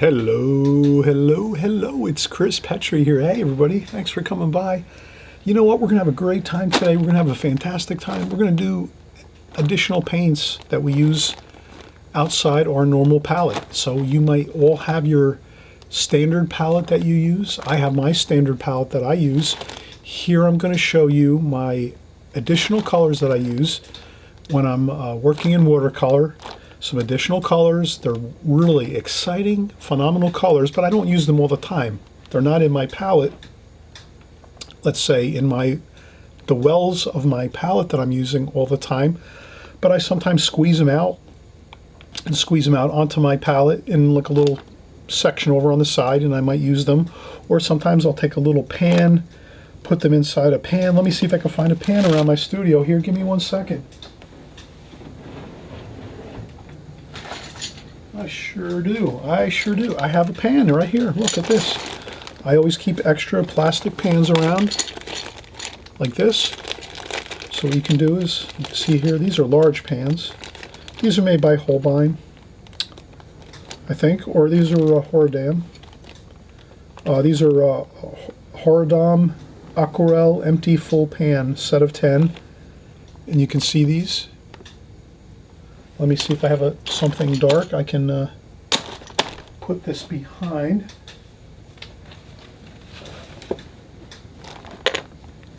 Hello, hello, hello. It's Chris Petri here. Hey, everybody. Thanks for coming by. You know what? We're going to have a great time today. We're going to have a fantastic time. We're going to do additional paints that we use outside our normal palette. So you might all have your standard palette that you use. I have my standard palette that I use. Here I'm going to show you my additional colors that I use when I'm working in watercolor. Some additional colors. They're really exciting, phenomenal colors, but I don't use them all the time. They're not in my palette. Let's say in the wells of my palette that I'm using all the time, but I sometimes squeeze them out onto my palette in like a little section over on the side, and I might use them. Or sometimes I'll take a little pan, put them inside a pan. Let me see if I can find a pan around my studio here. Give me 1 second. I sure do. I have a pan right here. Look at this. I always keep extra plastic pans around like this. So what you can do is, you can see here, these are large pans. These are made by Holbein, I think, or these are Horadam. These are Horadam Aquarelle Empty Full Pan, set of 10. And you can see these. Let me see if I have something dark I can put this behind.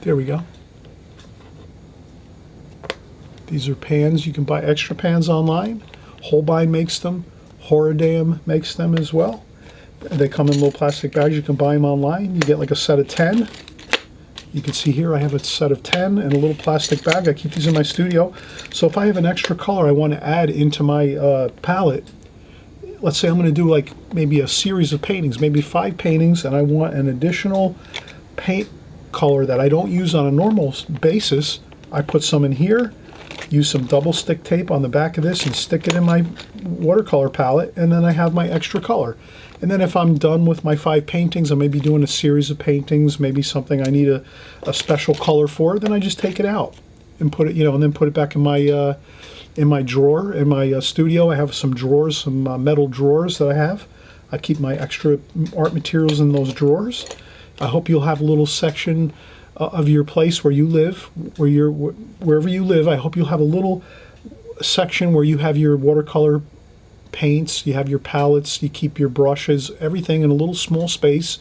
There we go. These are pans. You can buy extra pans online. Holbein makes them. Horadam makes them as well. They come in little plastic bags. You can buy them online. You get like a set of 10. You can see here I have a set of 10 in a little plastic bag. I keep these in my studio. So if I have an extra color I want to add into my palette, let's say I'm going to do like maybe a series of paintings, maybe 5 paintings, and I want an additional paint color that I don't use on a normal basis, I put some in here, use some double stick tape on the back of this and stick it in my watercolor palette, and then I have my extra color. And then if I'm done with my 5 paintings, I may be doing a series of paintings, maybe something I need a special color for, then I just take it out and put it, and then put it back in my drawer, in my studio. I have some drawers, some metal drawers that I have. I keep my extra art materials in those drawers. I hope you'll have a little section of your place where you live, wherever you live. I hope you'll have a little section where you have your watercolor paints, you have your palettes, you keep your brushes, everything in a little small space,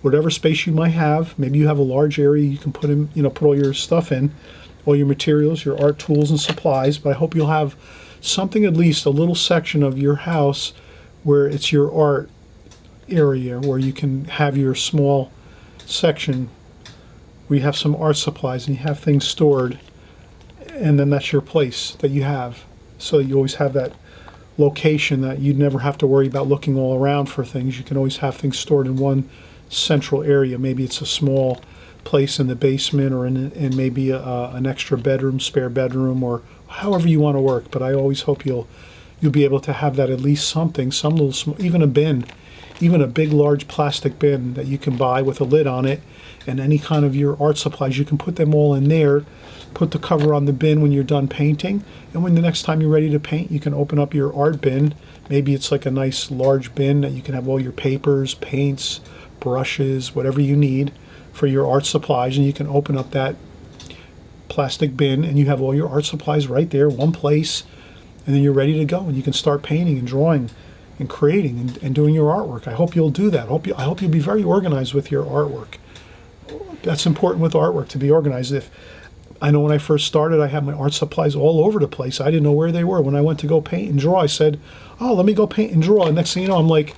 whatever space you might have. Maybe you have a large area you can put in, put all your stuff in, all your materials, your art tools and supplies. But I hope you'll have something, at least a little section of your house where it's your art area, where you can have your small section where you have some art supplies and you have things stored, and then that's your place that you have. So you always have that location that you'd never have to worry about looking all around for things. You can always have things stored in one central area. Maybe it's a small place in the basement, or in maybe an extra bedroom, spare bedroom, or however you want to work. But I always hope you'll be able to have that, at least something, some little small, even a bin, even a big large plastic bin that you can buy with a lid on it, and any kind of your art supplies, you can put them all in there. Put the cover on the bin when you're done painting, and when the next time you're ready to paint, you can open up your art bin. Maybe it's like a nice large bin that you can have all your papers, paints, brushes, whatever you need for your art supplies, and you can open up that plastic bin and you have all your art supplies right there, one place, and then you're ready to go, and you can start painting and drawing and creating and doing your artwork. I hope you'll do that. I hope you'll be very organized with your artwork. That's important with artwork, to be organized. I know when I first started, I had my art supplies all over the place. I didn't know where they were. When I went to go paint and draw, I said, oh, let me go paint and draw. And next thing you know, I'm like,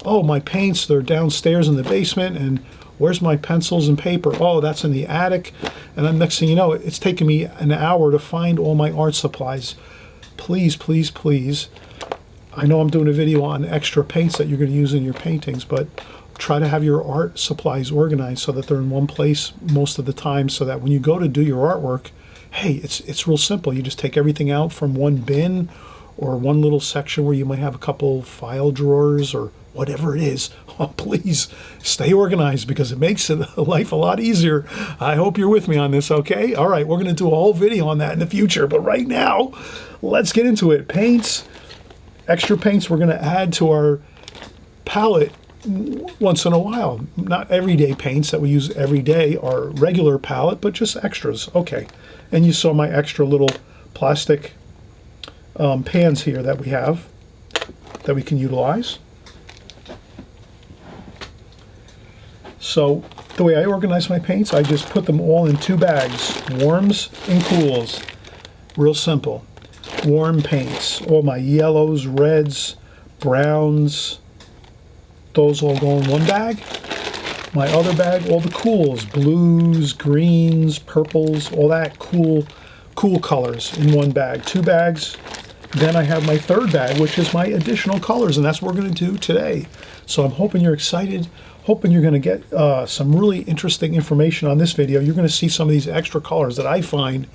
oh, my paints, they're downstairs in the basement, and where's my pencils and paper? Oh, that's in the attic. And then next thing you know, it's taken me an hour to find all my art supplies. Please, please, please. I know I'm doing a video on extra paints that you're going to use in your paintings, but try to have your art supplies organized so that they're in one place most of the time, so that when you go to do your artwork, hey, it's real simple. You just take everything out from one bin or one little section where you might have a couple file drawers or whatever it is. Oh, please stay organized, because it makes life a lot easier. I hope you're with me on this, okay? All right, we're going to do a whole video on that in the future, but right now, let's get into it. Paints, extra paints we're going to add to our palette once in a while. Not everyday paints that we use every day are regular palette, but just extras. Okay, and you saw my extra little plastic pans here that we have that we can utilize. So the way I organize my paints, I just put them all in 2 bags, warms and cools. Real simple. Warm paints, all my yellows, reds, browns, those all go in 1 bag. My other bag, all the cools, blues, greens, purples, all that cool colors in 1 bag. 2 bags. Then I have my 3rd bag, which is my additional colors, and that's what we're going to do today. So I'm hoping you're excited, hoping you're going to get some really interesting information on this video. You're going to see some of these extra colors that I find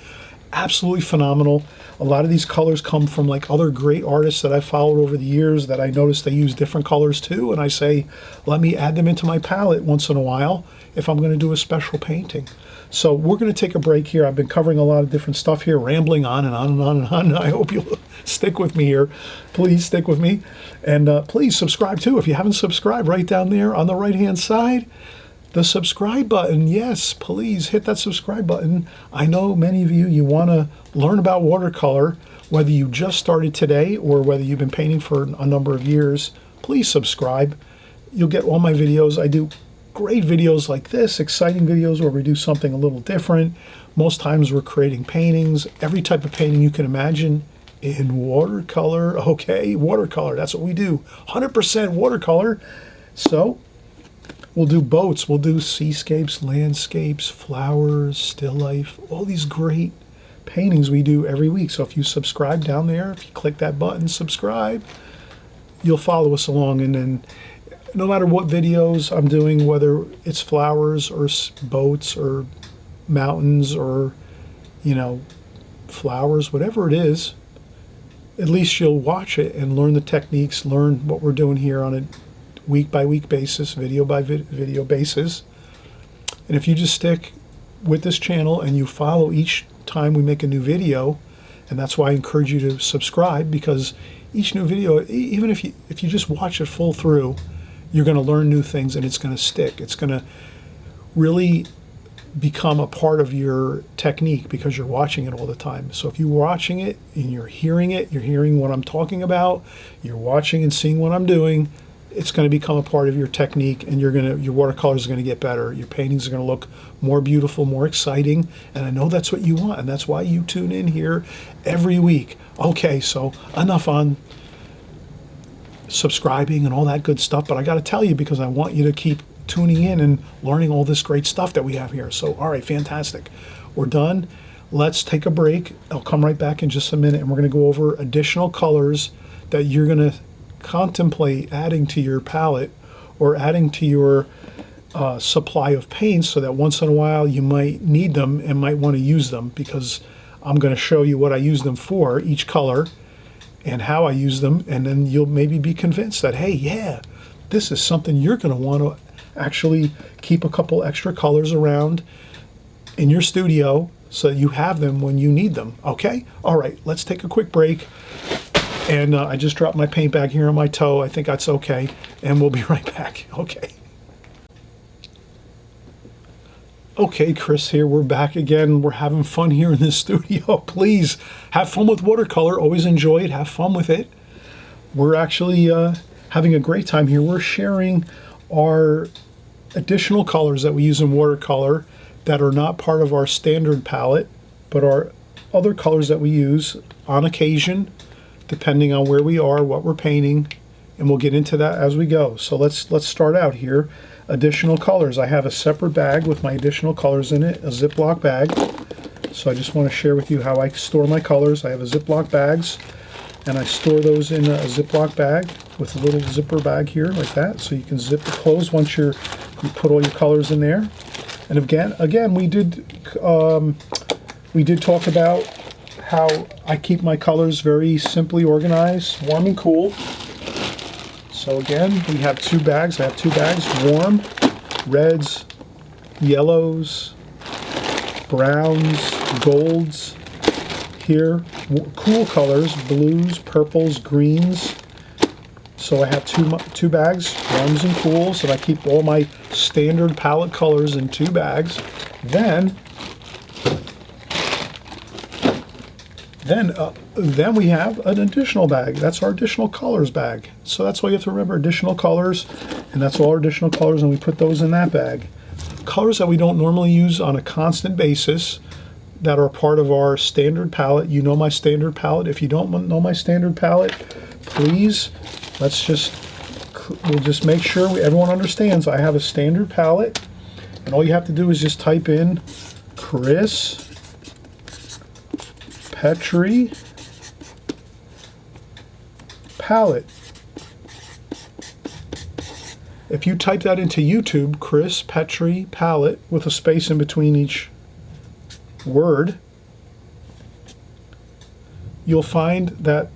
absolutely phenomenal. A lot of these colors come from like other great artists that I've followed over the years that I noticed they use different colors too, and I say, let me add them into my palette once in a while if I'm going to do a special painting. So we're going to take a break here. I've been covering a lot of different stuff here, rambling on and on and on and on. I hope you'll stick with me here. Please stick with me. And please subscribe too. If you haven't subscribed, right down there on the right-hand side, the subscribe button. Yes, please hit that subscribe button. I know many of you want to learn about watercolor, whether you just started today or whether you've been painting for a number of years. Please subscribe. You'll get all my videos. I do great videos like this, exciting videos where we do something a little different. Most times we're creating paintings, every type of painting you can imagine in watercolor. Okay, watercolor, that's what we do. 100% watercolor. So we'll do boats, we'll do seascapes, landscapes, flowers, still life, all these great paintings we do every week. So if you subscribe down there, if you click that button, subscribe, you'll follow us along. And then no matter what videos I'm doing, whether it's flowers or boats or mountains or, you know, flowers, whatever it is, at least you'll watch it and learn the techniques, learn what we're doing here on a week by week basis, video by video basis. And if you just stick with this channel and you follow each time we make a new video, and that's why I encourage you to subscribe, because each new video, even if you just watch it full through, you're going to learn new things and it's going to stick. It's going to really become a part of your technique because you're watching it all the time. So if you're watching it and you're hearing what I'm talking about, you're watching and seeing what I'm doing, it's going to become a part of your technique, and your watercolors are going to get better. Your paintings are going to look more beautiful, more exciting, and I know that's what you want, and that's why you tune in here every week. Okay, so enough on subscribing and all that good stuff, but I got to tell you, because I want you to keep tuning in and learning all this great stuff that we have here. So, all right, fantastic. We're done. Let's take a break. I'll come right back in just a minute, and we're going to go over additional colors that you're going to contemplate adding to your palette or adding to your supply of paints, so that once in a while you might need them and might want to use them, because I'm going to show you what I use them for, each color, and how I use them, and then you'll maybe be convinced that, hey, yeah, this is something you're going to want to actually keep a couple extra colors around in your studio so that you have them when you need them. Okay? All right, let's take a quick break. And I just dropped my paint bag here on my toe. I think that's okay. And we'll be right back. Okay. Okay, Chris here. We're back again. We're having fun here in this studio. Please have fun with watercolor. Always enjoy it. Have fun with it. We're actually having a great time here. We're sharing our additional colors that we use in watercolor that are not part of our standard palette, but are other colors that we use on occasion, depending on where we are, what we're painting, and we'll get into that as we go. So let's start out here. Additional colors. I have a separate bag with my additional colors in it, a Ziploc bag. So I just want to share with you how I store my colors. I have a Ziploc bags, and I store those in a Ziploc bag with a little zipper bag here like that, so you can zip it closed once you put all your colors in there. And again, we did talk about how I keep my colors very simply organized, warm and cool. So again, we have 2 bags. I have 2 bags, warm, reds, yellows, browns, golds. Here, cool colors, blues, purples, greens. So I have two bags, warms and cools, and I keep all my standard palette colors in 2 bags. Then we have an additional bag. That's our additional colors bag. So that's all you have to remember, additional colors, and that's all our additional colors, and we put those in that bag. Colors that we don't normally use on a constant basis that are part of our standard palette. You know my standard palette. If you don't know my standard palette, please, we'll just make sure everyone understands I have a standard palette, and all you have to do is just type in Chris Petri palette. If you type that into YouTube, Chris Petri palette, with a space in between each word, you'll find that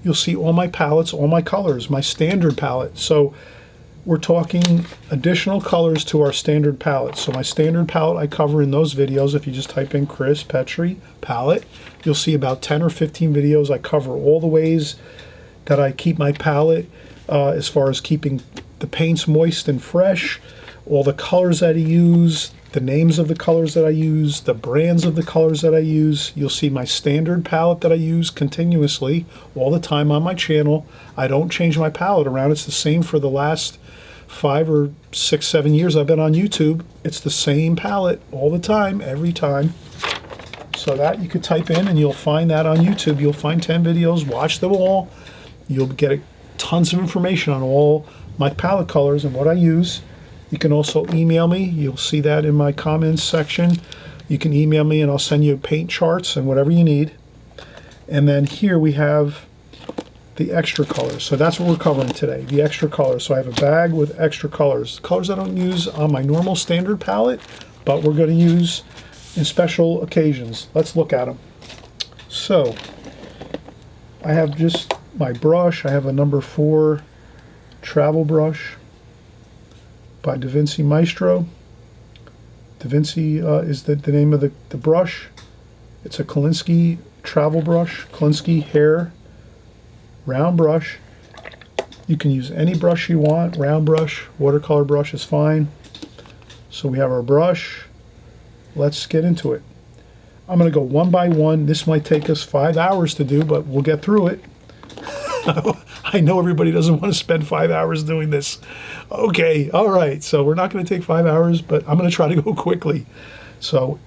you'll see all my palettes, all my colors, my standard palette. So we're talking additional colors to our standard palette. So my standard palette I cover in those videos. If you just type in Chris Petri palette, you'll see about 10 or 15 videos. I cover all the ways that I keep my palette as far as keeping the paints moist and fresh, all the colors that I use, the names of the colors that I use, the brands of the colors that I use. You'll see my standard palette that I use continuously all the time on my channel. I don't change my palette around. It's the same for the last 5 or 6, 7 years I've been on YouTube. It's the same palette all the time, every time. So that you could type in and you'll find that on YouTube. You'll find 10 videos, watch them all. You'll get tons of information on all my palette colors and what I use. You can also email me. You'll see that in my comments section. You can email me and I'll send you paint charts and whatever you need. And then here we have the extra colors. So that's what we're covering today, the extra colors. So I have a bag with extra colors. Colors I don't use on my normal standard palette, but we're going to use in special occasions. Let's look at them. So I have just my brush. I have a number 4 travel brush by Da Vinci Maestro. Da Vinci is the name of the brush. It's a Kolinsky travel brush, Kolinsky hair round brush. You can use any brush you want, round brush, watercolor brush is fine. So we have our brush. Let's get into it. I'm going to go one by one. This might take us 5 hours to do, but we'll get through it. I know everybody doesn't want to spend 5 hours doing this. Okay, all right. So we're not going to take 5 hours, but I'm going to try to go quickly. So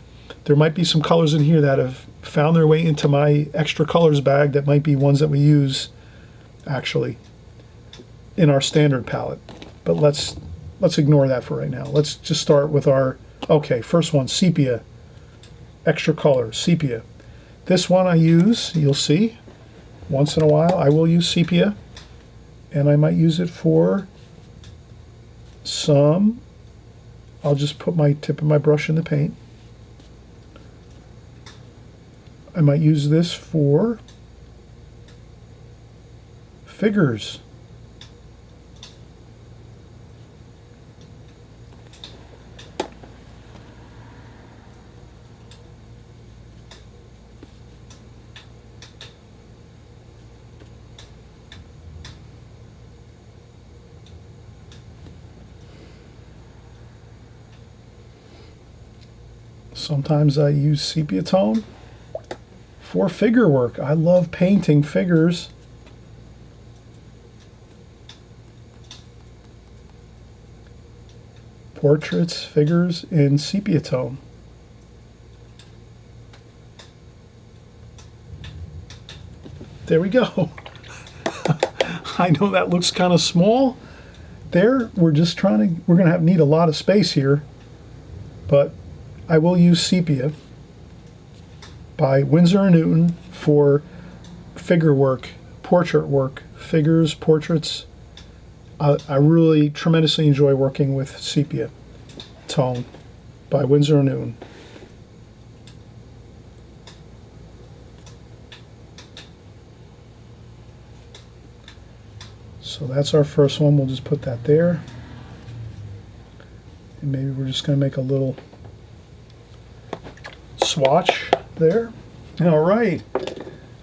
there might be some colors in here that have found their way into my extra colors bag that might be ones that we use actually in our standard palette. But let's ignore that for right now. Let's just start with our, okay, first one, sepia. Extra color, sepia. This one I use, you'll see, once in a while I will use sepia, and I might use it for some, I'll just put my tip of my brush in the paint. I might use this for figures. Sometimes I use sepia tone for figure work. I love painting figures. Portraits, figures in sepia tone. There we go. I know that looks kind of small. There, we're going to need a lot of space here, but I will use sepia by Winsor & Newton for figure work, portrait work, figures, portraits. I really tremendously enjoy working with sepia tone by Winsor & Newton. So that's our first one. We'll just put that there. And maybe we're just going to make a little swatch there. All right.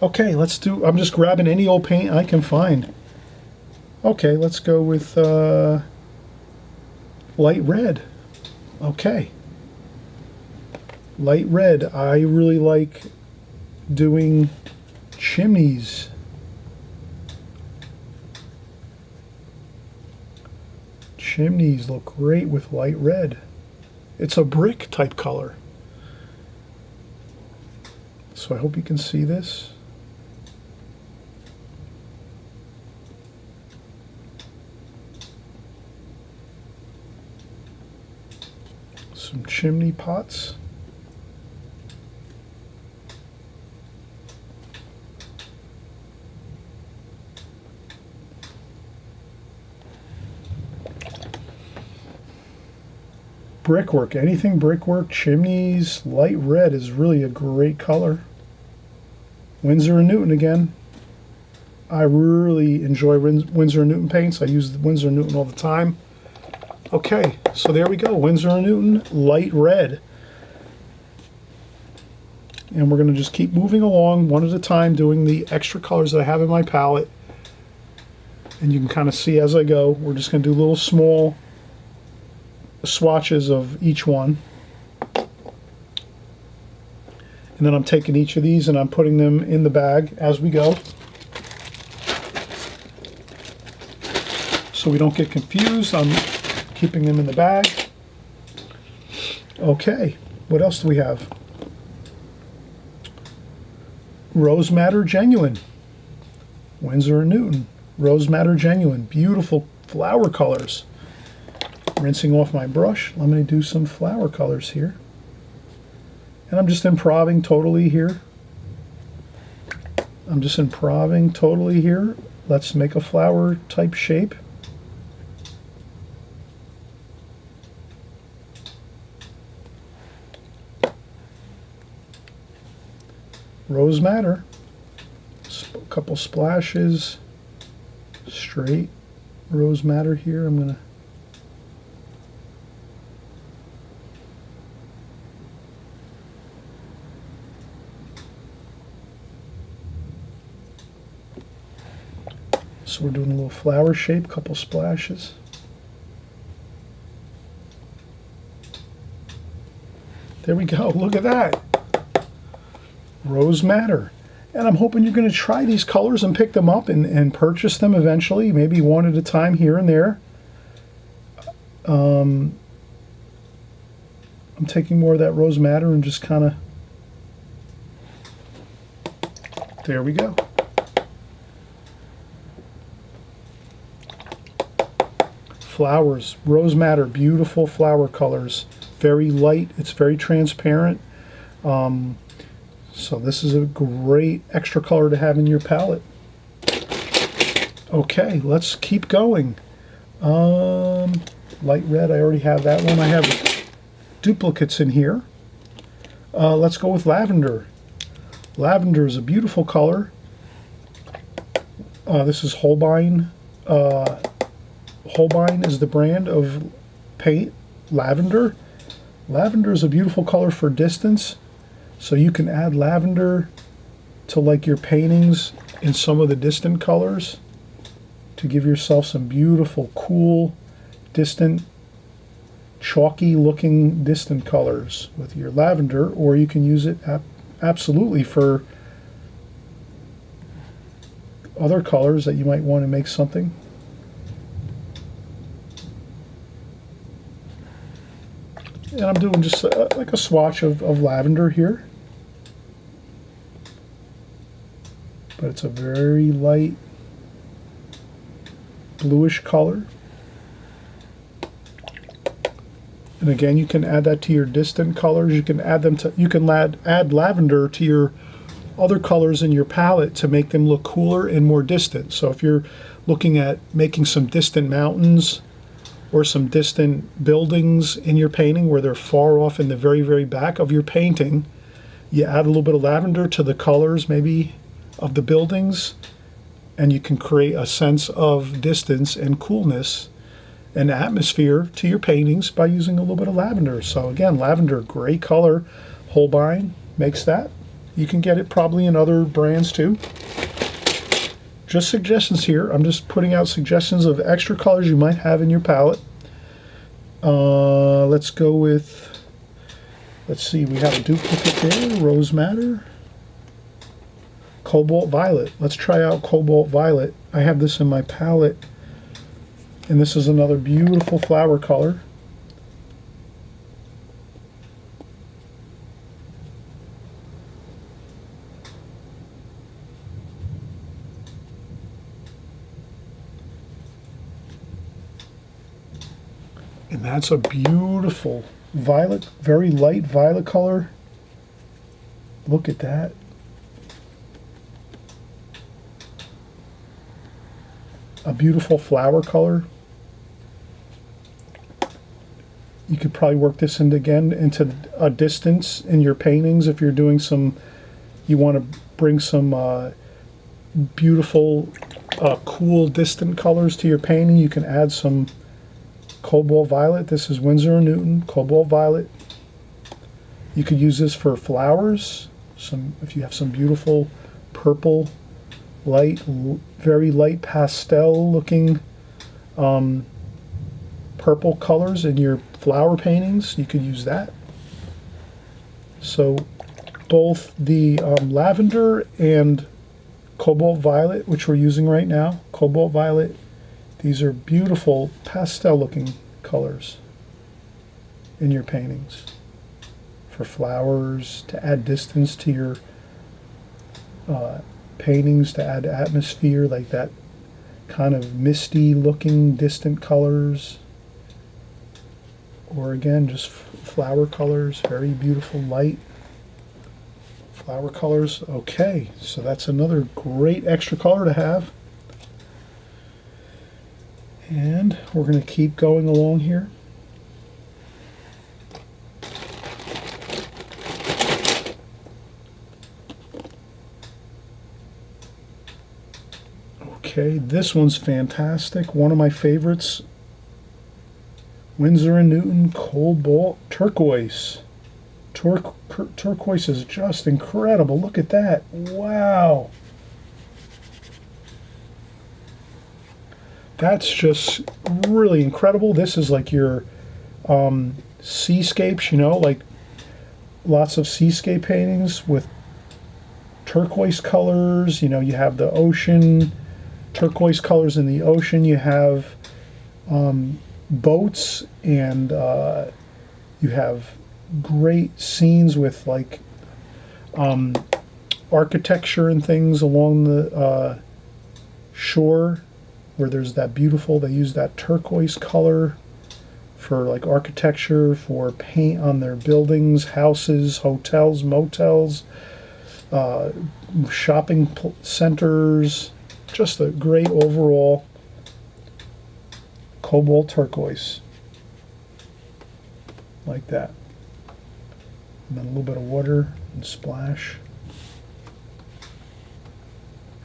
Okay, let's do, I'm just grabbing any old paint I can find. Okay, let's go with light red. Okay. Light red. I really like doing chimneys. Chimneys look great with light red. It's a brick type color. So I hope you can see this. Some chimney pots. Brickwork, anything brickwork, chimneys, light red is really a great color. Winsor & Newton again. I really enjoy Winsor & Newton paints. I use Winsor & Newton all the time. Okay, so there we go, Winsor & Newton, light red. And we're going to just keep moving along one at a time, doing the extra colors that I have in my palette. And you can kind of see as I go, we're just going to do little small swatches of each one. And then I'm taking each of these and I'm putting them in the bag as we go, so we don't get confused. I'm keeping them in the bag. Okay, what else do we have? Rose Madder Genuine. Winsor & Newton. Rose Madder Genuine. Beautiful flower colors. Rinsing off my brush. Let me do some flower colors here. And I'm just improving totally here. Let's make a flower type shape. Rose Madder. A couple splashes. Straight Rose Madder here. I'm going to So we're doing a little flower shape, couple splashes. There we go, look at that. Rose Madder. And I'm hoping you're going to try these colors and pick them up and purchase them eventually, maybe one at a time here and there. I'm taking more of that Rose Madder and just kind of, there we go. Flowers, Rose Madder, beautiful flower colors, very light, it's very transparent. So this is a great extra color to have in your palette. Okay, let's keep going. Light red, I already have that one. I have duplicates in here. Let's go with lavender. Lavender is a beautiful color. This is Holbein. Holbein is the brand of paint. Lavender. Lavender is a beautiful color for distance. So you can add lavender to like your paintings in some of the distant colors to give yourself some beautiful, cool, distant, chalky looking distant colors with your lavender, or you can use it absolutely for other colors that you might want to make something. And I'm doing just like a swatch of lavender here. But it's a very light bluish color. And again, you can add that to your distant colors. You can add them to, you can add lavender to your other colors in your palette to make them look cooler and more distant. So if you're looking at making some distant mountains or some distant buildings in your painting where they're far off in the very, very back of your painting, you add a little bit of lavender to the colors maybe of the buildings, and you can create a sense of distance and coolness and atmosphere to your paintings by using a little bit of lavender. So again, lavender, great color. Holbein makes that. You can get it probably in other brands too. just suggestions here. I'm just putting out suggestions of extra colors you might have in your palette. Let's go with, let's see, we have a duplicate there, Rose Madder. Cobalt Violet. Let's try out Cobalt Violet. I have this in my palette, and this is another beautiful flower color. And that's a beautiful violet, very light violet color. Look at that. A beautiful flower color. You could probably work this into a distance in your paintings if you're doing some, you want to bring some beautiful, cool, distant colors to your painting. You can add some Cobalt Violet. This is Winsor & Newton, Cobalt Violet. You could use this for flowers. If you have some beautiful purple, light, very light pastel looking purple colors in your flower paintings, you could use that. So both the lavender and Cobalt Violet, which we're using right now, Cobalt Violet, these are beautiful pastel looking colors in your paintings for flowers, to add distance to your paintings, to add atmosphere, like that kind of misty looking distant colors, or again just flower colors, very beautiful light flower colors. Okay, so that's another great extra color to have. And we're going to keep going along here. Okay, this one's fantastic. One of my favorites. Winsor & Newton Cobalt Turquoise. Turquoise is just incredible. Look at that. Wow. That's just really incredible. This is like your seascapes, you know, like lots of seascape paintings with turquoise colors. You know, you have the ocean, turquoise colors in the ocean. You have boats, and you have great scenes with like architecture and things along the shore, where there's that beautiful, they use that turquoise color for like architecture, for paint on their buildings, houses, hotels, motels, shopping centers. Just a great overall cobalt turquoise, like that. And then a little bit of water and splash.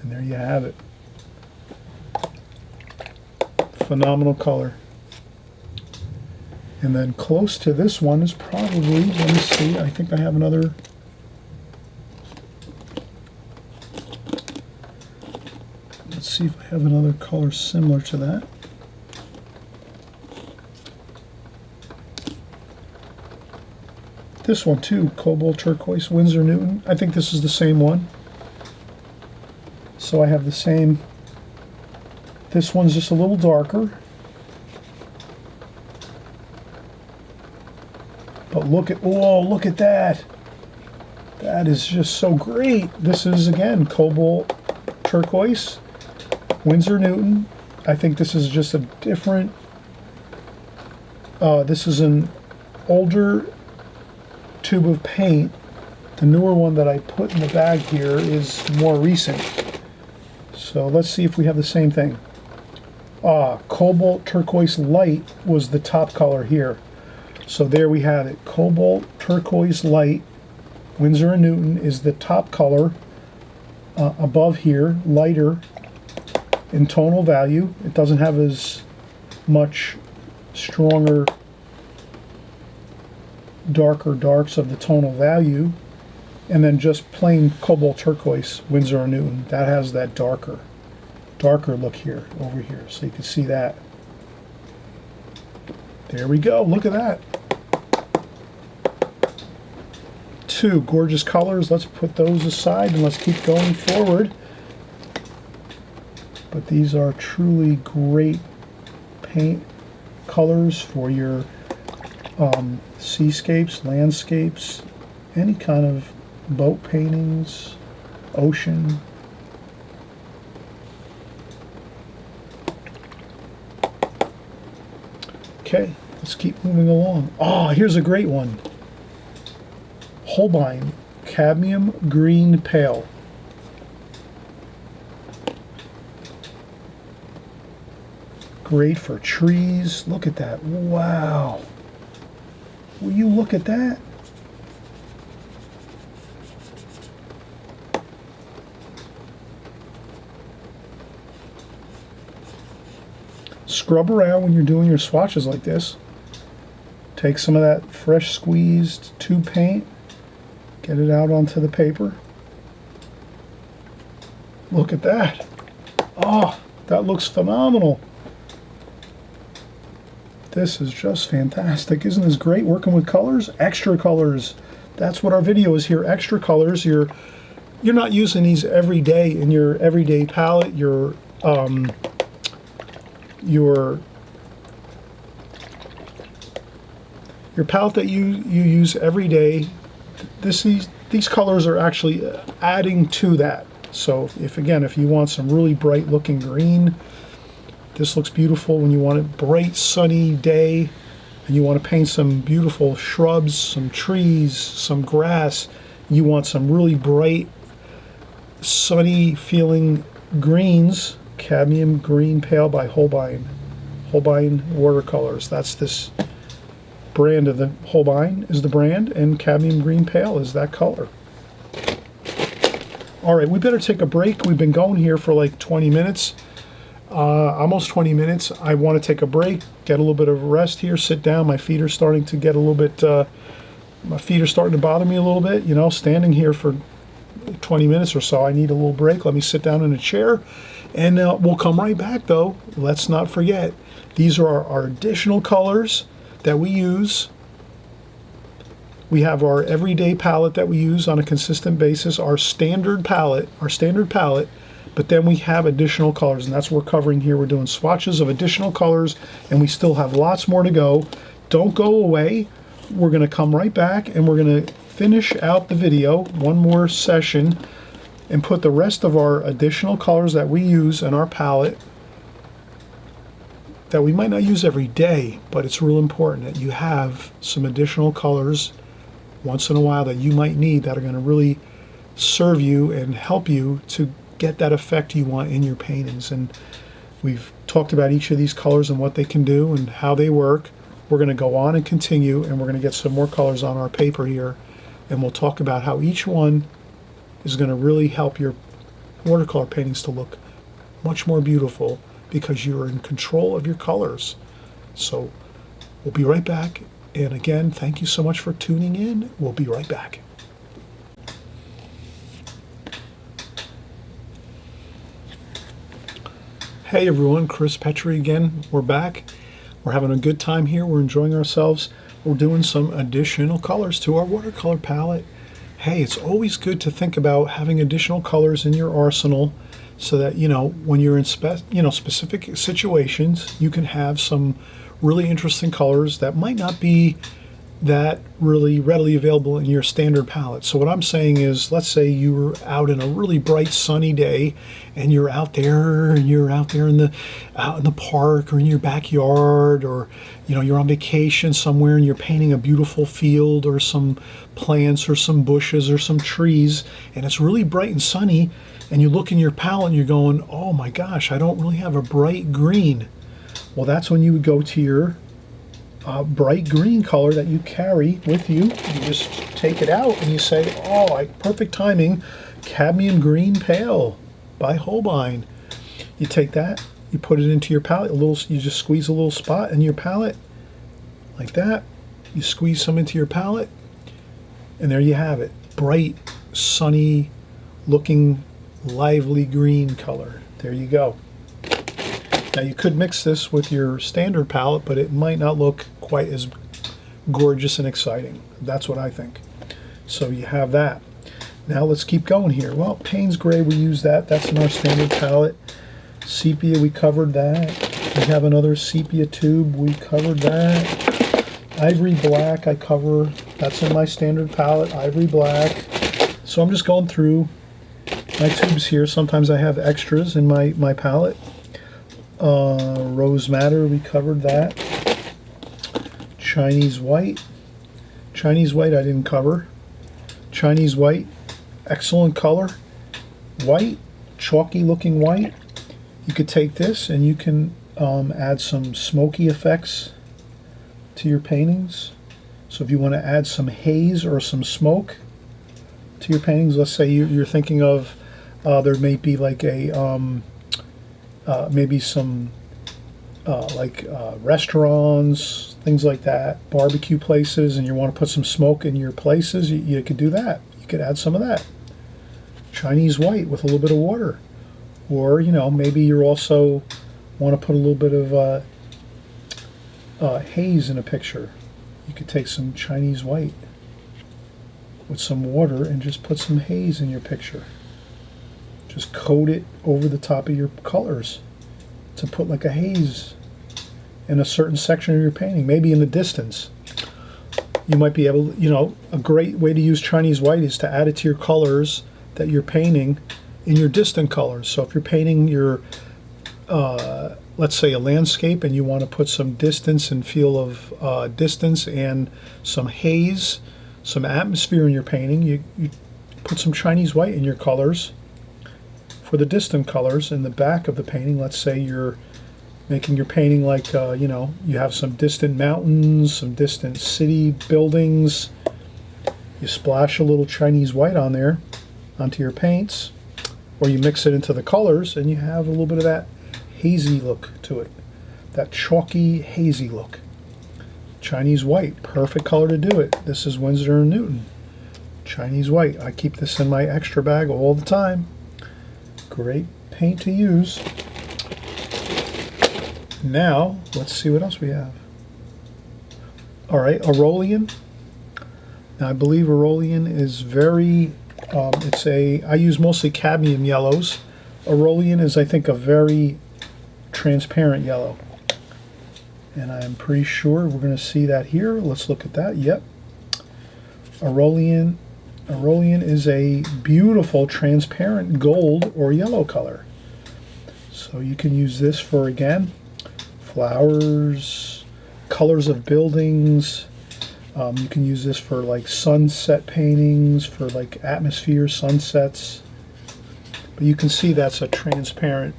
And there you have it. Phenomenal color. And then close to this one is probably, let me see, I think I have another. Let's see if I have another color similar to that. This one too, Cobalt Turquoise, Winsor Newton. I think this is the same one. So I have the same. This one's just a little darker. But look at, oh, look at that. That is just so great. This is, again, Cobalt Turquoise, Winsor Newton. I think this is just a different, this is an older tube of paint. The newer one that I put in the bag here is more recent. So let's see if we have the same thing. Cobalt Turquoise Light was the top color here. So there we have it. Cobalt Turquoise Light, Winsor & Newton, is the top color. Above here, lighter in tonal value. It doesn't have as much stronger darker darks of the tonal value. And then just plain Cobalt Turquoise, Winsor & Newton, that has that darker. darker look here, over here, so you can see that. There we go, look at that. Two gorgeous colors. Let's put those aside and let's keep going forward. But these are truly great paint colors for your seascapes, landscapes, any kind of boat paintings, ocean. Okay, let's keep moving along. Oh, here's a great one. Holbein Cadmium Green Pale. Great for trees. Look at that. Wow. Will you look at that? Scrub around when you're doing your swatches like this. Take some of that fresh squeezed tube paint, get it out onto the paper. Look at that. Oh, that looks phenomenal. This is just fantastic. Isn't this great working with colors? Extra colors. That's what our video is here. Extra colors. You're not using these every day in your everyday palette. Your palette that you use every day. These colors are actually adding to that. So if you want some really bright looking green, this looks beautiful. When you want a bright sunny day and you want to paint some beautiful shrubs, some trees, some grass, you want some really bright sunny feeling greens. Cadmium Green Pale by Holbein. Holbein Watercolors. That's this brand of the Holbein is the brand, and Cadmium Green Pale is that color. All right, we better take a break. We've been going here for like 20 minutes. Almost 20 minutes. I want to take a break, get a little bit of rest here, sit down. My feet are starting to get a little bit, my feet are starting to bother me a little bit, you know, standing here for 20 minutes or so. I need a little break. Let me sit down in a chair, and we'll come right back though. Let's not forget, these are our additional colors that we use. We have our everyday palette that we use on a consistent basis, our standard palette, but then we have additional colors, and that's what we're covering here. We're doing swatches of additional colors, and we still have lots more to go. Don't go away. We're going to come right back, and we're going to finish out the video, one more session, and put the rest of our additional colors that we use in our palette that we might not use every day, but it's real important that you have some additional colors once in a while that you might need that are going to really serve you and help you to get that effect you want in your paintings. And we've talked about each of these colors and what they can do and how they work. We're going to go on and continue, and we're going to get some more colors on our paper here, and we'll talk about how each one is going to really help your watercolor paintings to look much more beautiful because you're in control of your colors. So we'll be right back, and again, thank you so much for tuning in. We'll be right back. Hey everyone, Chris Petri again. We're back. We're having a good time here. We're enjoying ourselves. We're doing some additional colors to our watercolor palette. Hey, it's always good to think about having additional colors in your arsenal so that, you know, when you're in specific situations, you can have some really interesting colors that might not be that really readily available in your standard palette. So what I'm saying is, let's say you were out in a really bright sunny day and you're out there in the park or in your backyard, or you know, you're on vacation somewhere and you're painting a beautiful field or some plants or some bushes or some trees, and it's really bright and sunny, and you look in your palette and you're going, oh my gosh, I don't really have a bright green. Well, that's when you would go to your bright green color that you carry with you. You just take it out and you say, oh, perfect timing, Cadmium Green Pale by Holbein. You take that, you put it into your palette, you just squeeze a little spot in your palette like that. You squeeze some into your palette, and there you have it. Bright, sunny looking lively green color. There you go. Now you could mix this with your standard palette, but it might not look quite as gorgeous and exciting. That's what I think. So you have that. Now let's keep going here. Well, Payne's Gray, we use that. That's in our standard palette. Sepia, we covered that. We have another sepia tube. We covered that. Ivory Black, I cover. That's in my standard palette, Ivory Black. So I'm just going through my tubes here. Sometimes I have extras in my palette. Rose Madder, we covered that. Chinese White. Chinese White I didn't cover. Chinese White, excellent color. White, chalky looking white. You could take this and you can add some smoky effects to your paintings. So if you want to add some haze or some smoke to your paintings, let's say you're thinking of there may be like a maybe some restaurants, things like that, barbecue places, and you want to put some smoke in your places, you could do that. You could add some of that. Chinese White with a little bit of water. Or, you know, maybe you also want to put a little bit of haze in a picture. You could take some Chinese White with some water and just put some haze in your picture. Just coat it over the top of your colors to put like a haze in a certain section of your painting, maybe in the distance. You might be able, you know, a great way to use Chinese White is to add it to your colors that you're painting in your distant colors. So if you're painting your, let's say a landscape, and you want to put some distance and feel of distance and some haze, some atmosphere in your painting, you put some Chinese White in your colors for the distant colors in the back of the painting. Let's say you're making your painting like, you know, you have some distant mountains, some distant city buildings. You splash a little Chinese White on there, onto your paints, or you mix it into the colors and you have a little bit of that hazy look to it, that chalky, hazy look. Chinese White, perfect color to do it. This is Winsor & Newton. Chinese White. I keep this in my extra bag all the time. Great paint to use. Now, let's see what else we have. All right, Aurolian. Now, I believe Aurolian is very, I use mostly cadmium yellows. Aurolian is, I think, a very transparent yellow. And I'm pretty sure we're going to see that here. Let's look at that. Yep. Aurolian is a beautiful transparent gold or yellow color. So you can use this for, again, flowers, colors of buildings. You can use this for like sunset paintings, for like atmosphere, sunsets. But you can see that's a transparent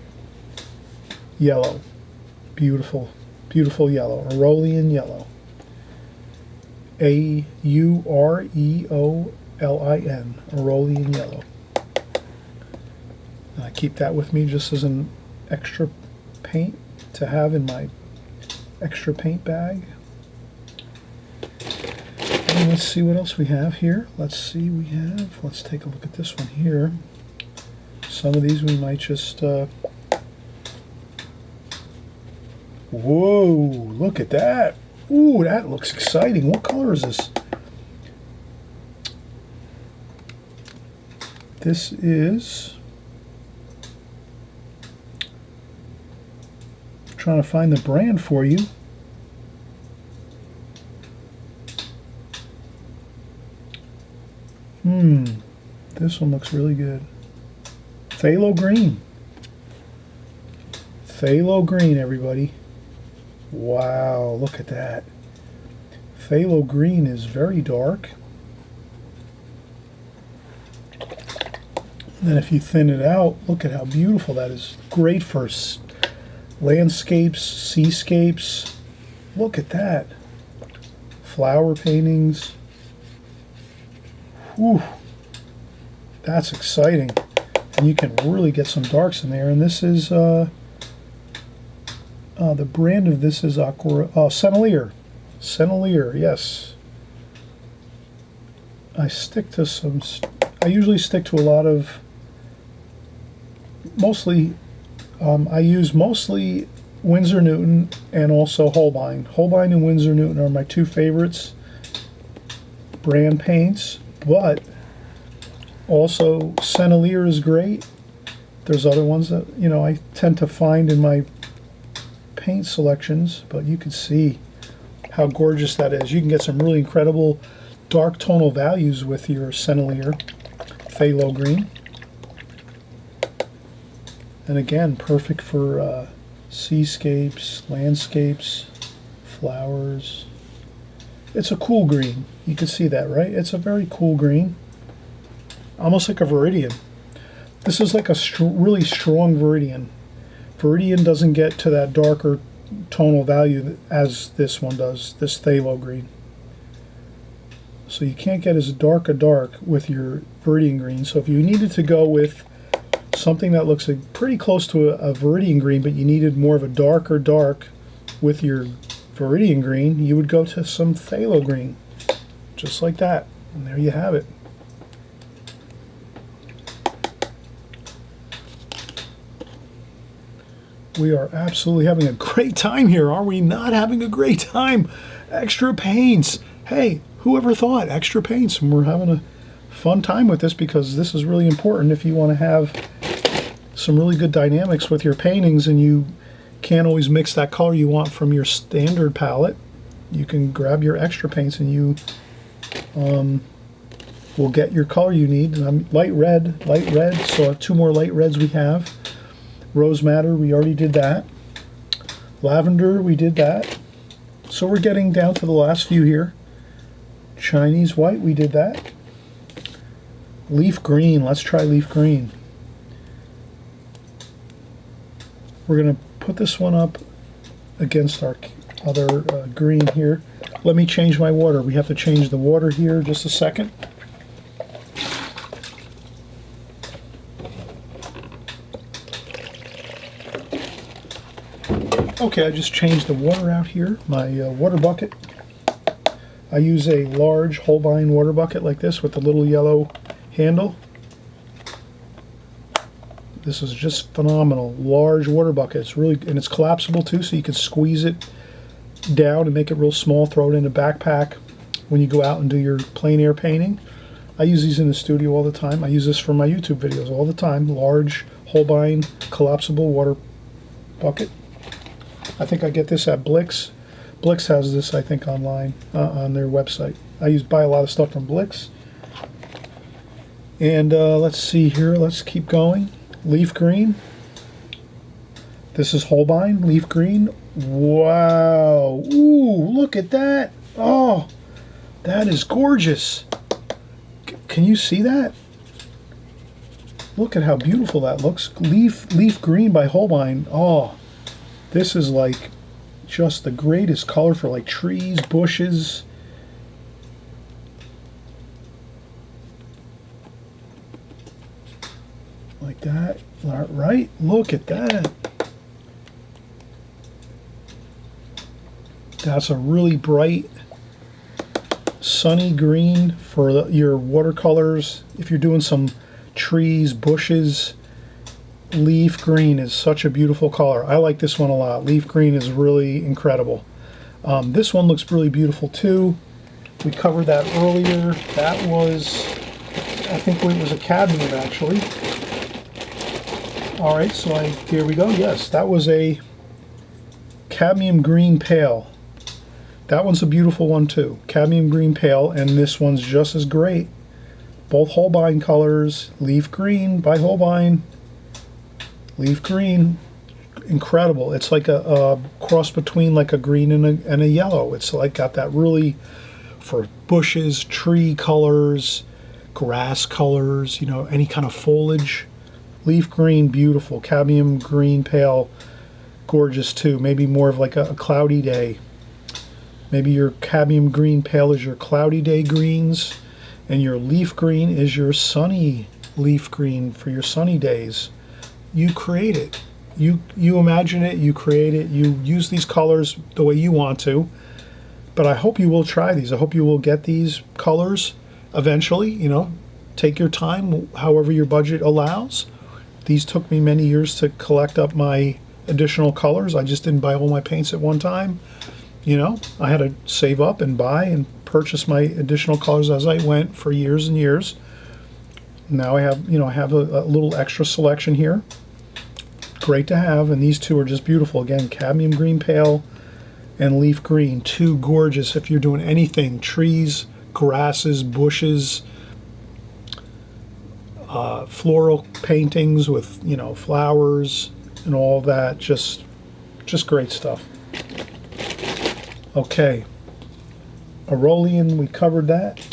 yellow. Beautiful, beautiful yellow. Aurolian yellow. A-U-R-E-O-L-I-N. Aurolian yellow. And I keep that with me just as an extra paint to have in my extra paint bag. And let's see what else we have here. Let's take a look at this one here. Some of these we might just, whoa, look at that. Ooh, that looks exciting. What color is this? This is, I'm trying to find the brand for you. This one looks really good. Phthalo green. Phthalo green, everybody. Wow, look at that. Phthalo green is very dark. And then if you thin it out, look at how beautiful that is. Great for landscapes, seascapes. Look at that. Flower paintings. Whew. That's exciting. And you can really get some darks in there. And this is, the brand of this is Sennelier. Sennelier, yes. I usually stick to a lot of mostly, I use mostly Winsor Newton and also Holbein. Holbein and Winsor Newton are my two favorites brand paints, but also Sennelier is great. There's other ones that, you know, I tend to find in my paint selections, but you can see how gorgeous that is. You can get some really incredible dark tonal values with your Sennelier phthalo green. And again, perfect for seascapes, landscapes, flowers. It's a cool green. You can see that, right? It's a very cool green. Almost like a Viridian. This is like a really strong Viridian. Viridian doesn't get to that darker tonal value as this one does, this phthalo green. So you can't get as dark a dark with your Viridian green. So if you needed to go with something that looks like pretty close to a Viridian green, but you needed more of a darker dark with your Viridian green, you would go to some phthalo green, just like that. And there you have it. We are absolutely having a great time here. Are we not having a great time? Extra paints. Hey, whoever thought extra paints? And we're having a fun time with this because this is really important if you want to have some really good dynamics with your paintings and you can't always mix that color you want from your standard palette. You can grab your extra paints and you will get your color you need. And light red, so two more light reds we have. Rose madder, we already did that. Lavender, we did that. So we're getting down to the last few here. Chinese white, we did that. Leaf green, let's try leaf green. We're going to put this one up against our other green here. Let me change my water. We have to change the water here just a second. Okay, I just changed the water out here. My water bucket. I use a large Holbein water bucket like this with the little yellow handle. This is just phenomenal. Large water bucket. It's really, and it's collapsible too, so you can squeeze it down and make it real small. Throw it in a backpack when you go out and do your plein air painting. I use these in the studio all the time. I use this for my YouTube videos all the time. Large Holbein collapsible water bucket. I think I get this at Blix. Blix has this, I think, online on their website. I buy a lot of stuff from Blix. And let's see here. Let's keep going. Leaf green. This is Holbein leaf green. Wow. Ooh, look at that. Oh, that is gorgeous. Can you see that? Look at how beautiful that looks. Leaf green by Holbein. Oh, this is like just the greatest color for like trees, bushes. Like that, right? Look at that. That's a really bright, sunny green for your watercolors. If you're doing some trees, bushes, leaf green is such a beautiful color. I like this one a lot. Leaf green is really incredible. This one looks really beautiful too. We covered that earlier. That was, I think it was a cadmium actually. All right, so here we go. Yes, that was a cadmium green pale. That one's a beautiful one too. Cadmium green pale, and this one's just as great. Both Holbein colors. Leaf green by Holbein. Leaf green, incredible. It's like a cross between like a green and a yellow. It's like got that really for bushes, tree colors, grass colors, you know, any kind of foliage. Leaf green, beautiful. Cadmium green pale, gorgeous too. Maybe more of like a cloudy day. Maybe your cadmium green pale is your cloudy day greens, and your leaf green is your sunny leaf green for your sunny days. You create it. You imagine it, you create it, you use these colors the way you want to. But I hope you will try these. I hope you will get these colors eventually, you know. Take your time, however your budget allows. These took me many years to collect up my additional colors. I just didn't buy all my paints at one time. You know, I had to save up and buy and purchase my additional colors as I went for years and years. Now I have, you know, I have a little extra selection here. Great to have, and these two are just beautiful. Again, cadmium green pale and leaf green, two gorgeous if you're doing anything, trees, grasses, bushes, floral paintings with, you know, flowers and all that. Just great stuff. Okay, Aurelian, we covered that.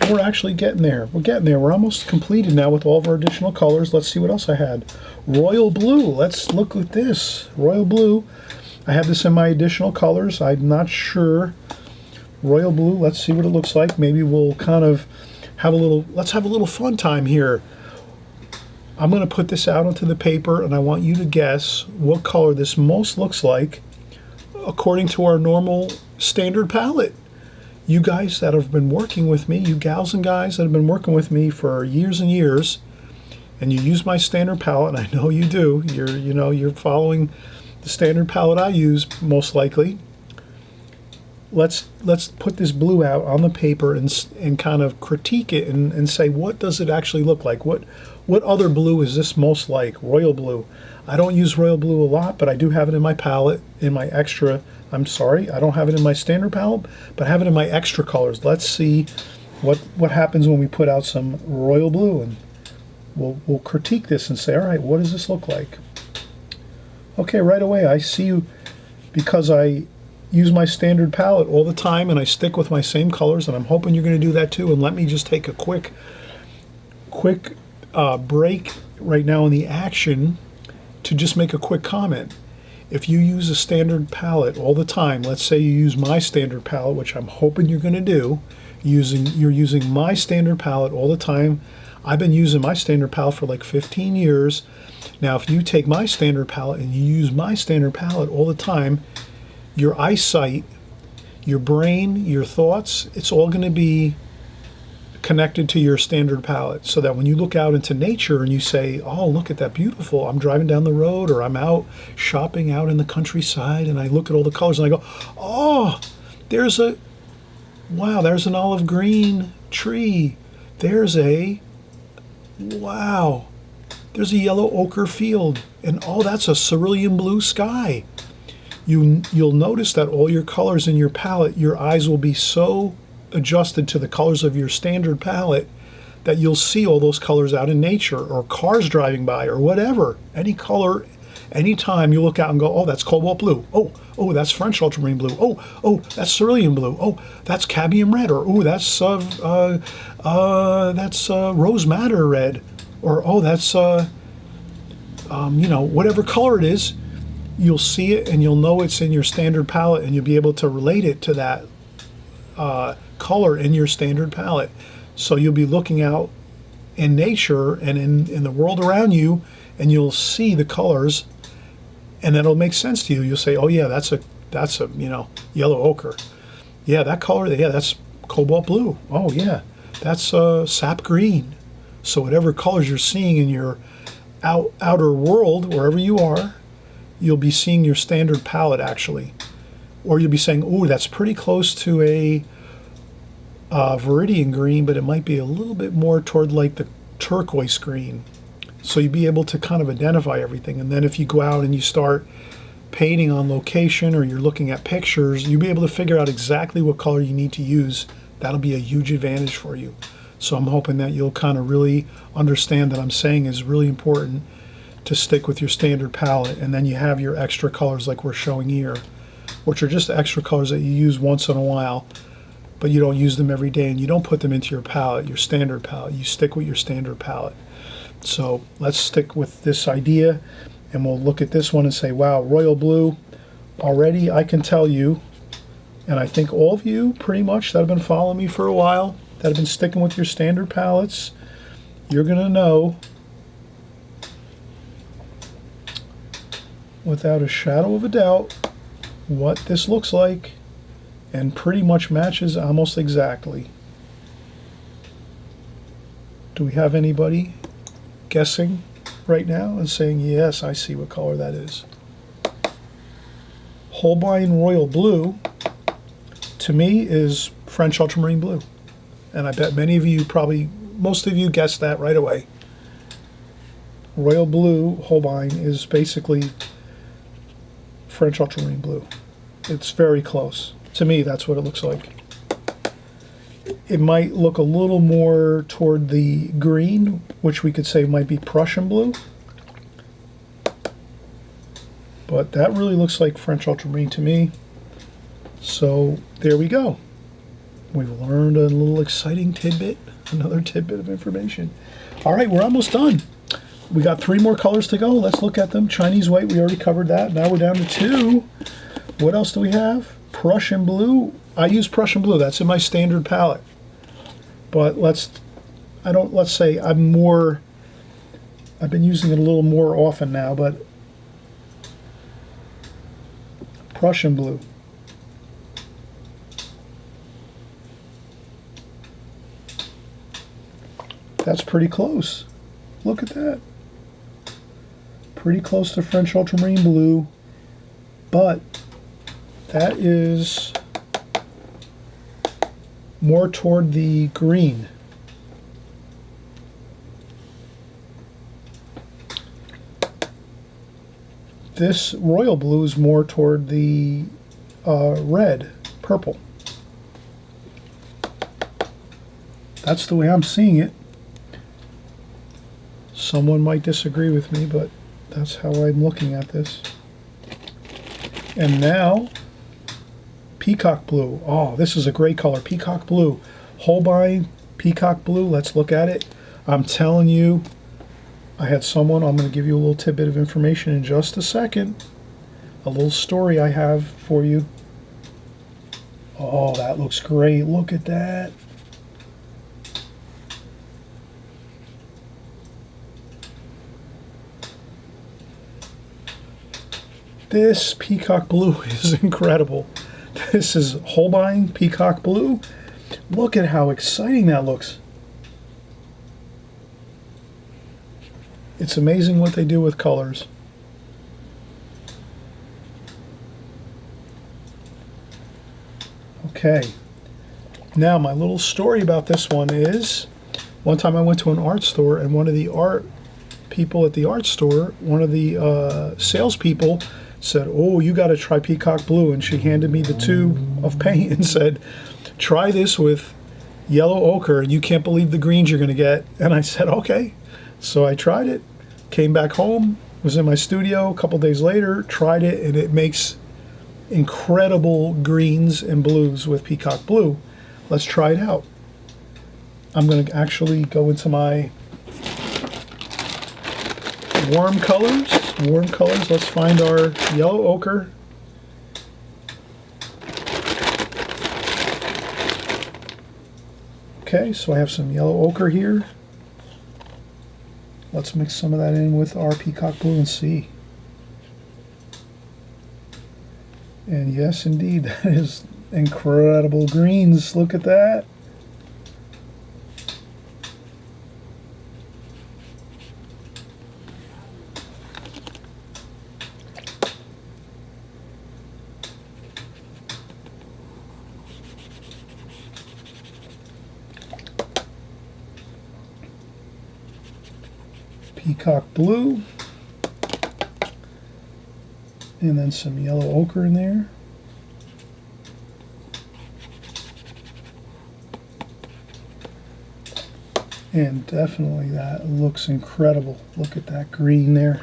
We're actually getting there. We're getting there. We're almost completed now with all of our additional colors. Let's see what else I had. Royal blue. Let's look at this. Royal blue. I have this in my additional colors. I'm not sure. Royal blue. Let's see what it looks like. Maybe we'll kind of have a little, let's have a little fun time here. I'm going to put this out onto the paper, and I want you to guess what color this most looks like according to our normal standard palette. You guys that have been working with me, you gals and guys that have been working with me for years and years, and you use my standard palette, and I know you do. You're following the standard palette I use most likely. Let's put this blue out on the paper and kind of critique it and say, what does it actually look like? What other blue is this most like? Royal blue. I don't use royal blue a lot, but I do have it in my palette, in my extra. I'm sorry, I don't have it in my standard palette, but I have it in my extra colors. Let's see what happens when we put out some royal blue, and we'll critique this and say, all right, what does this look like? Okay, right away I see you, because I use my standard palette all the time and I stick with my same colors, and I'm hoping you're going to do that too. And let me just take a quick break right now in the action to just make a quick comment. If you use a standard palette all the time, let's say you use my standard palette, which I'm hoping you're going to do, you're using my standard palette all the time. I've been using my standard palette for like 15 years. Now, if you take my standard palette and you use my standard palette all the time, your eyesight, your brain, your thoughts, it's all going to be connected to your standard palette, so that when you look out into nature and you say, oh, look at that beautiful, I'm driving down the road or I'm out shopping out in the countryside and I look at all the colors and I go, oh, there's an olive green tree, there's a yellow ochre field, and oh, that's a cerulean blue sky. You'll notice that all your colors in your palette, your eyes will be so adjusted to the colors of your standard palette that you'll see all those colors out in nature or cars driving by or whatever. Any color, anytime you look out and go, oh, that's cobalt blue. Oh, that's French ultramarine blue. Oh, that's cerulean blue. Oh, that's cadmium red. Or oh, that's rose madder red. Or oh, that's whatever color it is. You'll see it and you'll know it's in your standard palette, and you'll be able to relate it to that color in your standard palette. So you'll be looking out in nature and in the world around you, and you'll see the colors, and that'll make sense to you. You'll say, oh yeah, that's a yellow ochre. Yeah, that color, yeah, that's cobalt blue. Oh yeah, that's sap green. So whatever colors you're seeing in your outer world, wherever you are, you'll be seeing your standard palette actually. Or you'll be saying, oh, that's pretty close to a viridian green, but it might be a little bit more toward like the turquoise green. So you'll be able to kind of identify everything. And then if you go out and you start painting on location, or you're looking at pictures, you'll be able to figure out exactly what color you need to use. That'll be a huge advantage for you. So I'm hoping that you'll kind of really understand that I'm saying is really important to stick with your standard palette, and then you have your extra colors like we're showing here, which are just extra colors that you use once in a while, but you don't use them every day, and you don't put them into your palette, your standard palette. You stick with your standard palette. So let's stick with this idea, and we'll look at this one and say, wow, royal blue. Already I can tell you, and I think all of you pretty much that have been following me for a while, that have been sticking with your standard palettes, you're going to know without a shadow of a doubt what this looks like, and pretty much matches almost exactly. Do we have anybody guessing right now and saying, yes, I see what color that is. Holbein Royal Blue, to me, is French Ultramarine Blue. And I bet many of you, probably most of you, guessed that right away. Royal Blue Holbein is basically French Ultramarine Blue. It's very close. To me, that's what it looks like. It might look a little more toward the green, which we could say might be Prussian blue. But that really looks like French Ultramarine to me. So there we go. We've learned a little exciting tidbit, another tidbit of information. All right, we're almost done. We got 3 more colors to go. Let's look at them. Chinese white, we already covered that. Now we're down to 2. What else do we have? Prussian blue. I use Prussian blue. That's in my standard palette. But let's say I've been using it a little more often now, but Prussian blue. That's pretty close. Look at that. Pretty close to French Ultramarine Blue, but that is more toward the green. This Royal Blue is more toward the red, purple. That's the way I'm seeing it. Someone might disagree with me, but that's how I'm looking at this. And now, Peacock Blue. Oh, this is a great color. Peacock Blue. Holbein Peacock Blue. Let's look at it. I'm telling you, I had someone, I'm going to give you a little tidbit of information in just a second. A little story I have for you. Oh, that looks great. Look at that. This Peacock Blue is incredible. This is Holbein Peacock Blue. Look at how exciting that looks. It's amazing what they do with colors. Okay. Now my little story about this one is, one time I went to an art store and one of the art people at the art store, one of the salespeople said, oh, you got to try Peacock Blue. And she handed me the tube of paint and said, try this with yellow ochre and you can't believe the greens you're going to get. And I said, okay. So I tried it, came back home, was in my studio a couple days later, tried it, and it makes incredible greens and blues with Peacock Blue. Let's try it out. I'm going to actually go into my warm colors. Warm colors. Let's find our yellow ochre. Okay, so I have some yellow ochre here. Let's mix some of that in with our Peacock Blue and see. And yes, indeed, that is incredible greens. Look at that. Peacock Blue, and then some yellow ochre in there. And definitely that looks incredible. Look at that green there.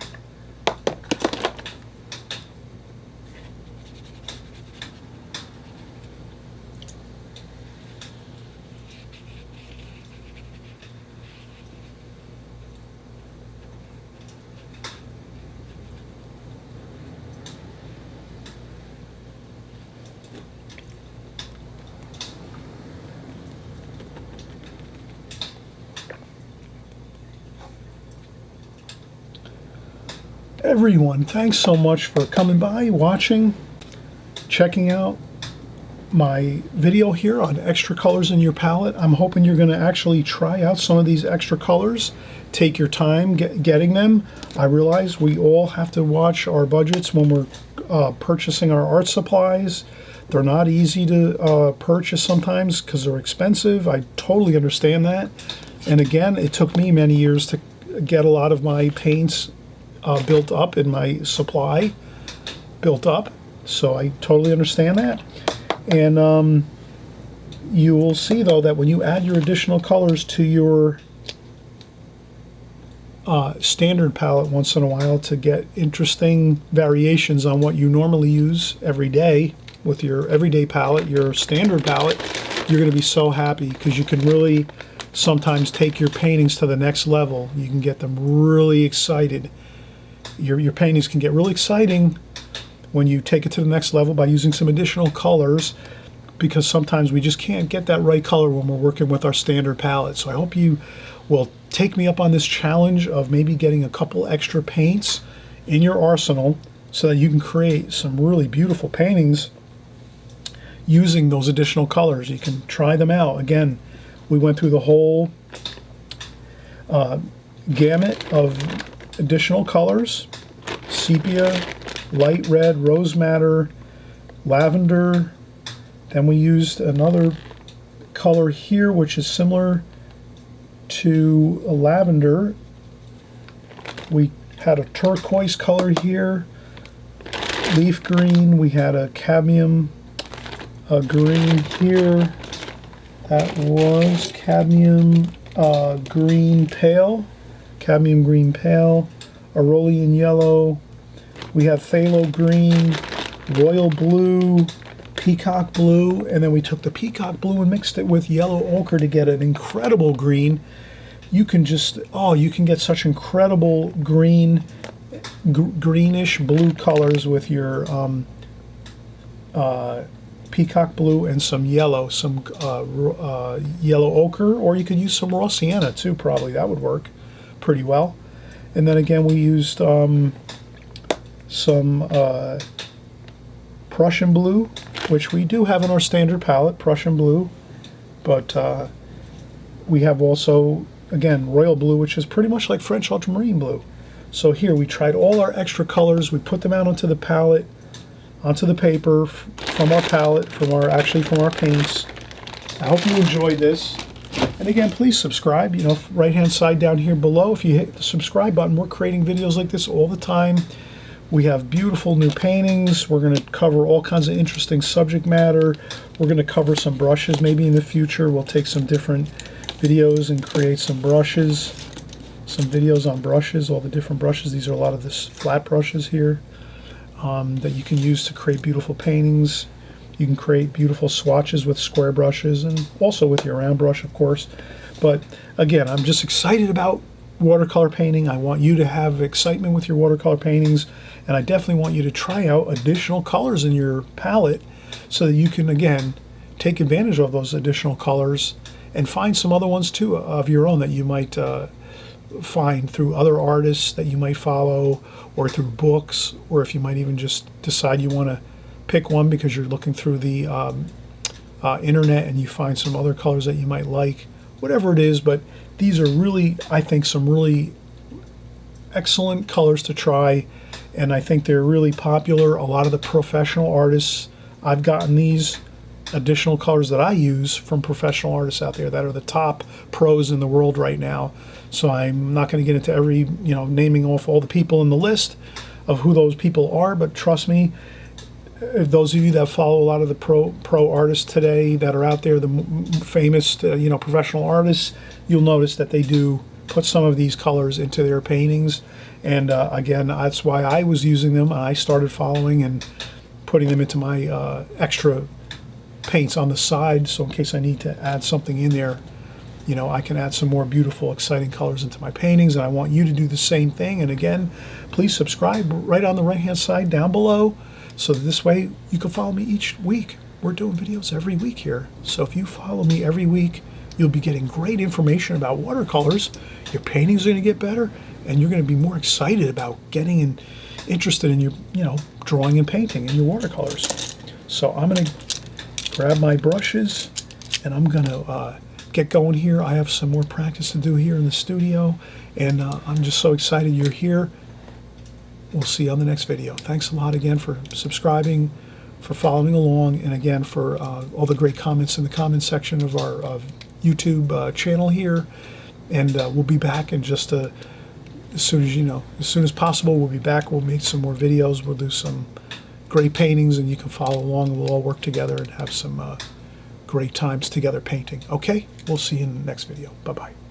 Everyone, thanks so much for coming by, watching, checking out my video here on extra colors in your palette. I'm hoping you're going to actually try out some of these extra colors. Take your time getting them. I realize we all have to watch our budgets when we're purchasing our art supplies. They're not easy to purchase sometimes because they're expensive. I totally understand that. And again, it took me many years to get a lot of my paints built up in my supply built up. So I totally understand that. And you will see, though, that when you add your additional colors to your standard palette once in a while to get interesting variations on what you normally use every day with your everyday palette, your standard palette, you're going to be so happy because you can really sometimes take your paintings to the next level. You can get them really excited. Your paintings can get really exciting when you take it to the next level by using some additional colors, because sometimes we just can't get that right color when we're working with our standard palette. So I hope you will take me up on this challenge of maybe getting a couple extra paints in your arsenal so that you can create some really beautiful paintings using those additional colors. You can try them out. Again, we went through the whole gamut of additional colors: sepia, light red, rose madder, lavender. Then we used another color here which is similar to a lavender. We had a turquoise color here, leaf green. We had a cadmium green here. That was cadmium green pale, Aurelian yellow. We have phthalo green, royal blue, peacock blue, and then we took the peacock blue and mixed it with yellow ochre to get an incredible green. You can just, you can get such incredible green, greenish blue colors with your peacock blue and some yellow, yellow ochre, or you could use some raw sienna too, probably. That would work pretty well. And then again, we used some Prussian blue, which we do have in our standard palette, Prussian blue, but we have also, again, royal blue, which is pretty much like French ultramarine blue. So here we tried all our extra colors, we put them out onto the palette, onto the paper from our palette, from our paints. I hope you enjoyed this. And again, please subscribe. You know, right hand side down here below, if you hit the subscribe button, we're creating videos like this all the time. We have beautiful new paintings. We're going to cover all kinds of interesting subject matter. We're going to cover some brushes maybe in the future. We'll take some different videos and create some brushes, some videos on brushes, all the different brushes. These are a lot of the flat brushes here that you can use to create beautiful paintings. You can create beautiful swatches with square brushes and also with your round brush, of course. But again, I'm just excited about watercolor painting. I want you to have excitement with your watercolor paintings, and I definitely want you to try out additional colors in your palette so that you can, again, take advantage of those additional colors and find some other ones too of your own that you might find through other artists that you might follow, or through books, or if you might even just decide you want to pick one because you're looking through the internet and you find some other colors that you might like, whatever it is. But these are really, I think, some really excellent colors to try, and I think they're really popular. A lot of the professional artists, I've gotten these additional colors that I use from professional artists out there that are the top pros in the world right now. So I'm not going to get into every, naming off all the people in the list of who those people are, but trust me, if those of you that follow a lot of the pro artists today that are out there, the famous professional artists, you'll notice that they do put some of these colors into their paintings. And again, that's why I was using them. I started following and putting them into my extra paints on the side, so in case I need to add something in there, I can add some more beautiful, exciting colors into my paintings. And I want you to do the same thing. And again, please subscribe right on the right hand side down below, so that this way you can follow me each week. We're doing videos every week here. So if you follow me every week, you'll be getting great information about watercolors. Your paintings are going to get better, and you're going to be more excited about getting interested in your, drawing and painting and your watercolors. So I'm going to grab my brushes, and I'm going to get going here. I have some more practice to do here in the studio, and I'm just so excited you're here. We'll see you on the next video. Thanks a lot again for subscribing, for following along, and again for all the great comments in the comment section of our YouTube channel here. And we'll be back in just as soon as possible. We'll be back. We'll make some more videos. We'll do some great paintings, and you can follow along, and we'll all work together and have some great times together painting. Okay? We'll see you in the next video. Bye-bye.